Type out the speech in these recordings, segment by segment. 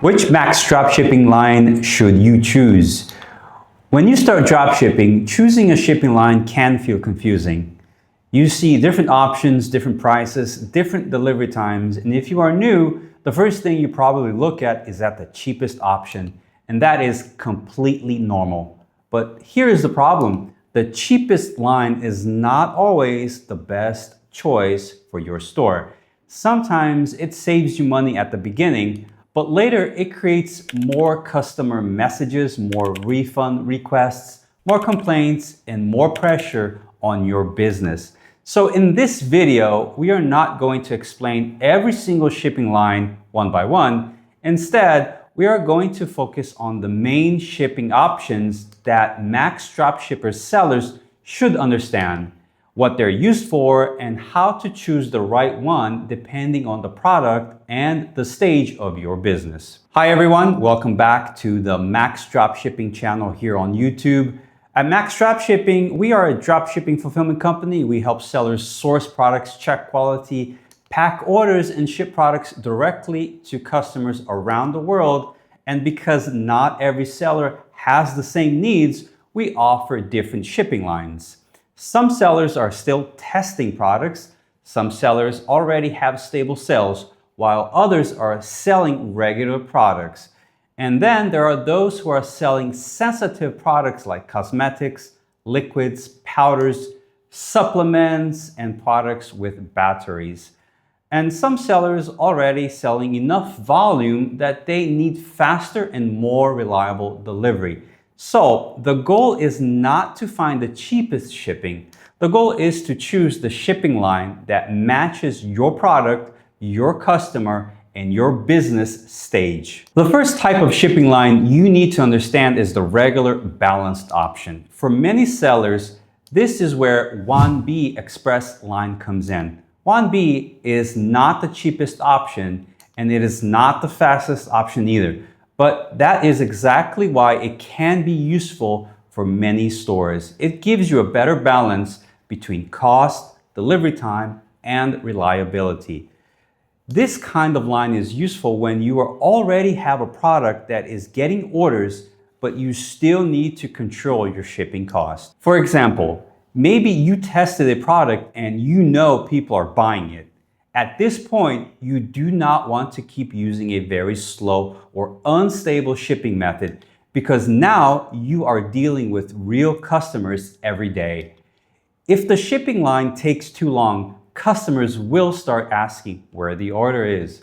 Which max dropshipping line should you choose? When you start dropshipping, choosing a shipping line can feel confusing. You see different options, different prices, different delivery times, and if you are new, the first thing you probably look at is the cheapest option, and that is completely normal. But here is the problem. The cheapest line is not always the best choice for your store. Sometimes it saves you money at the beginning, but later it creates more customer messages, more refund requests, more complaints, and more pressure on your business. So in this video, we are not going to explain every single shipping line one by one. Instead, we are going to focus on the main shipping options that max dropshippers sellers should understand, what they're used for, and how to choose the right one depending on the product and the stage of your business. Hi everyone, welcome back to the Max Dropshipping channel here on YouTube. At Max Dropshipping, we are a dropshipping fulfillment company. We help sellers source products, check quality, pack orders, and ship products directly to customers around the world. And because not every seller has the same needs, we offer different shipping lines. Some sellers are still testing products. Some sellers already have stable sales, while others are selling regular products. And then there are those who are selling sensitive products like cosmetics, liquids, powders, supplements, and products with batteries. And some sellers already selling enough volume that they need faster and more reliable delivery. So the goal is not to find the cheapest shipping. The goal is to choose the shipping line that matches your product, your customer, and your business stage. The first type of shipping line you need to understand is the regular balanced option. For many sellers, this is where 1B express line comes in. 1B is not the cheapest option, and it is not the fastest option either. But that is exactly why it can be useful for many stores. It gives you a better balance between cost, delivery time, and reliability. This kind of line is useful when you already have a product that is getting orders, but you still need to control your shipping cost. For example, maybe you tested a product and you know people are buying it. At this point, you do not want to keep using a very slow or unstable shipping method because now you are dealing with real customers every day. If the shipping line takes too long, customers will start asking where the order is.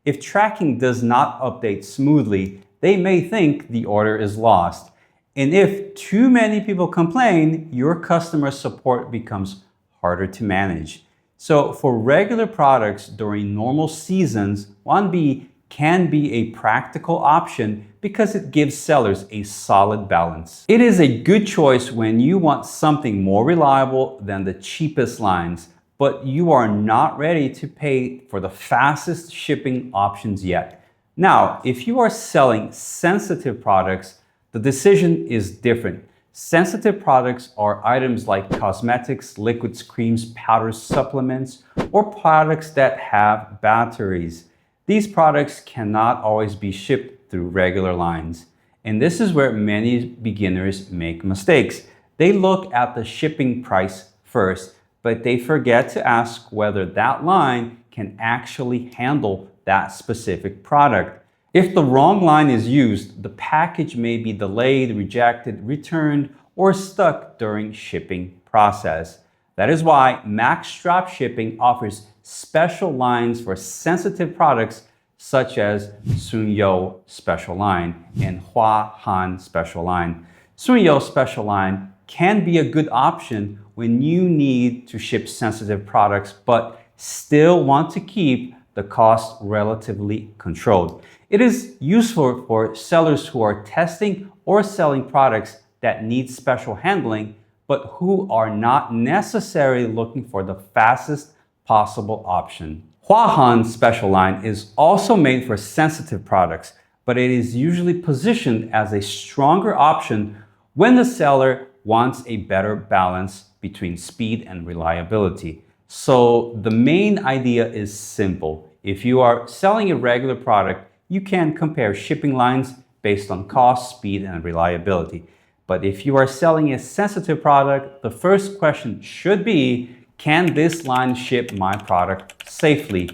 If tracking does not update smoothly, they may think the order is lost. And if too many people complain, your customer support becomes harder to manage. So for regular products during normal seasons, 1B can be a practical option because it gives sellers a solid balance. It is a good choice when you want something more reliable than the cheapest lines, but you are not ready to pay for the fastest shipping options yet. Now, if you are selling sensitive products, the decision is different. Sensitive products are items like cosmetics, liquids, creams, powders, supplements, or products that have batteries. These products cannot always be shipped through regular lines. And this is where many beginners make mistakes. They look at the shipping price first, but they forget to ask whether that line can actually handle that specific product. If the wrong line is used, the package may be delayed, rejected, returned, or stuck during shipping process. That is why Max Dropshipping offers special lines for sensitive products such as Sunyo Special Line and Hua Han Special Line. Sunyo Special Line can be a good option when you need to ship sensitive products but still want to keep the cost relatively controlled. It is useful for sellers who are testing or selling products that need special handling, but who are not necessarily looking for the fastest possible option. Hua Han Special Line is also made for sensitive products, but it is usually positioned as a stronger option when the seller wants a better balance between speed and reliability. So the main idea is simple. If you are selling a regular product, you can compare shipping lines based on cost, speed, and reliability. But if you are selling a sensitive product, the first question should be, can this line ship my product safely?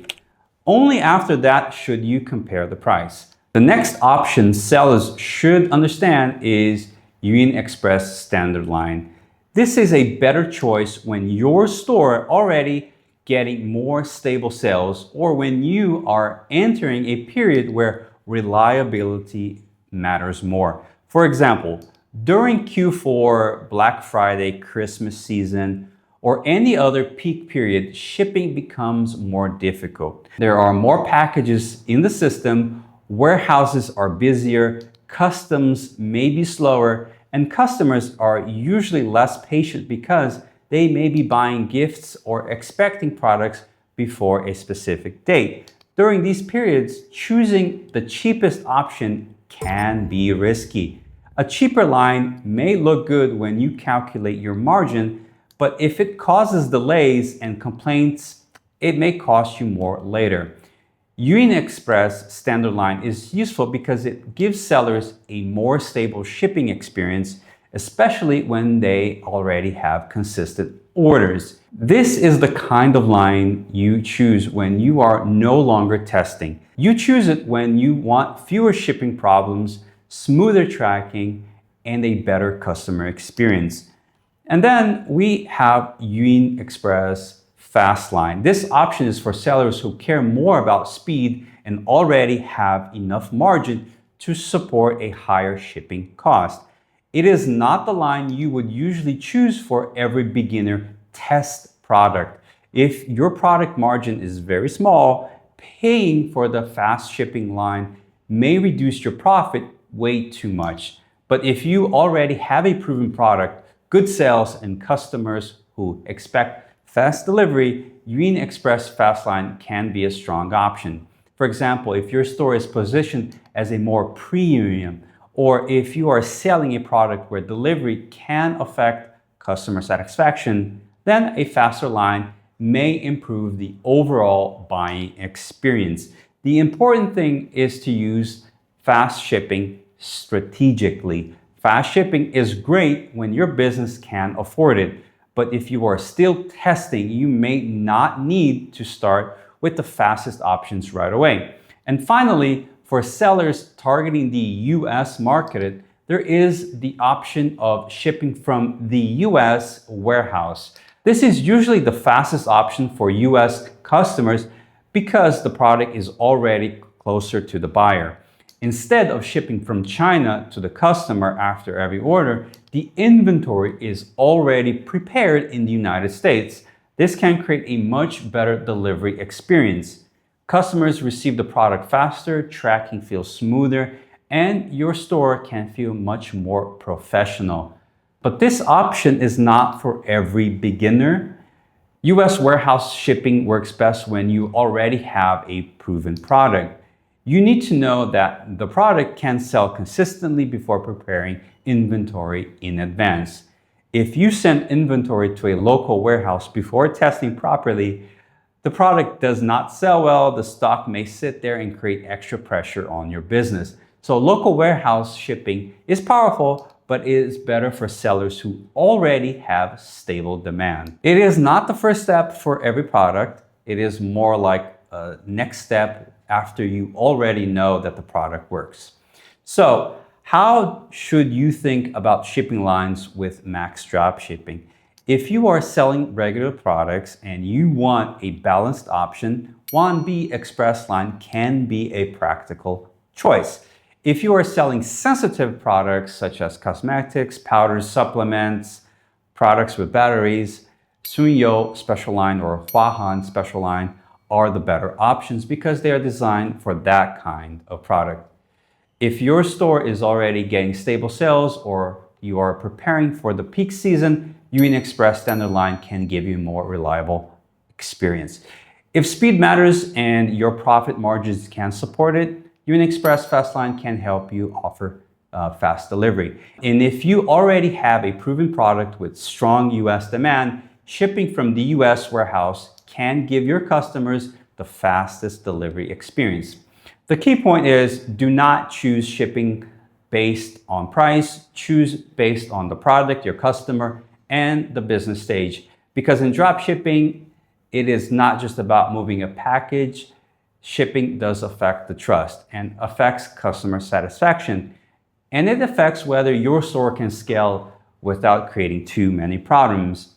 Only after that should you compare the price. The next option sellers should understand is Union Express Standard Line. This is a better choice when your store already getting more stable sales or when you are entering a period where reliability matters more. For example, during Q4, Black Friday, Christmas season, or any other peak period, shipping becomes more difficult. There are more packages in the system, warehouses are busier, customs may be slower, and customers are usually less patient because they may be buying gifts or expecting products before a specific date. During these periods, choosing the cheapest option can be risky. A cheaper line may look good when you calculate your margin, but if it causes delays and complaints, it may cost you more later. Union Express Standard Line is useful because it gives sellers a more stable shipping experience, especially when they already have consistent orders. This is the kind of line you choose when you are no longer testing. You choose it when you want fewer shipping problems, smoother tracking, and a better customer experience. And then we have Union Express Fast Line. This option is for sellers who care more about speed and already have enough margin to support a higher shipping cost. It is not the line you would usually choose for every beginner test product. If your product margin is very small, paying for the fast shipping line may reduce your profit way too much. But if you already have a proven product, good sales, and customers who expect fast delivery, Union Express Fast Line can be a strong option. For example, if your store is positioned as a more premium, or if you are selling a product where delivery can affect customer satisfaction, then a faster line may improve the overall buying experience. The important thing is to use fast shipping strategically. Fast shipping is great when your business can afford it. But if you are still testing, you may not need to start with the fastest options right away. And finally, for sellers targeting the US market, there is the option of shipping from the US warehouse. This is usually the fastest option for US customers because the product is already closer to the buyer. Instead of shipping from China to the customer after every order, the inventory is already prepared in the United States. This can create a much better delivery experience. Customers receive the product faster, tracking feels smoother, and your store can feel much more professional. But this option is not for every beginner. US warehouse shipping works best when you already have a proven product. You need to know that the product can sell consistently before preparing inventory in advance. If you send inventory to a local warehouse before testing properly, the product does not sell well, the stock may sit there and create extra pressure on your business. So local warehouse shipping is powerful, but it is better for sellers who already have stable demand. It is not the first step for every product. It is more like a next step after you already know that the product works. So how should you think about shipping lines with Max Dropshipping? If you are selling regular products and you want a balanced option, 1B Express line can be a practical choice. If you are selling sensitive products such as cosmetics, powders, supplements, products with batteries, Sunyo Special Line or Hwahan Special Line are the better options because they are designed for that kind of product. If your store is already getting stable sales or you are preparing for the peak season, Union Express Standard Line can give you a more reliable experience. If speed matters and your profit margins can support it, Union Express Fast Line can help you offer fast delivery. And if you already have a proven product with strong US demand, shipping from the US warehouse can give your customers the fastest delivery experience. The key point is do not choose shipping based on price, choose based on the product, your customer, and the business stage. Because in drop shipping, it is not just about moving a package. Shipping does affect the trust and affects customer satisfaction. And it affects whether your store can scale without creating too many problems.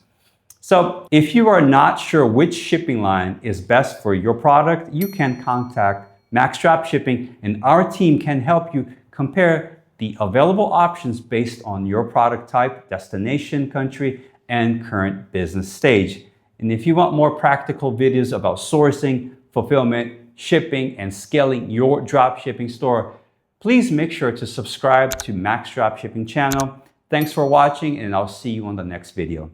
So if you are not sure which shipping line is best for your product, you can contact Max Dropshipping and our team can help you compare the available options based on your product type, destination, country, and current business stage. And if you want more practical videos about sourcing, fulfillment, shipping, and scaling your dropshipping store, please make sure to subscribe to Max Dropshipping channel. Thanks for watching, and I'll see you on the next video.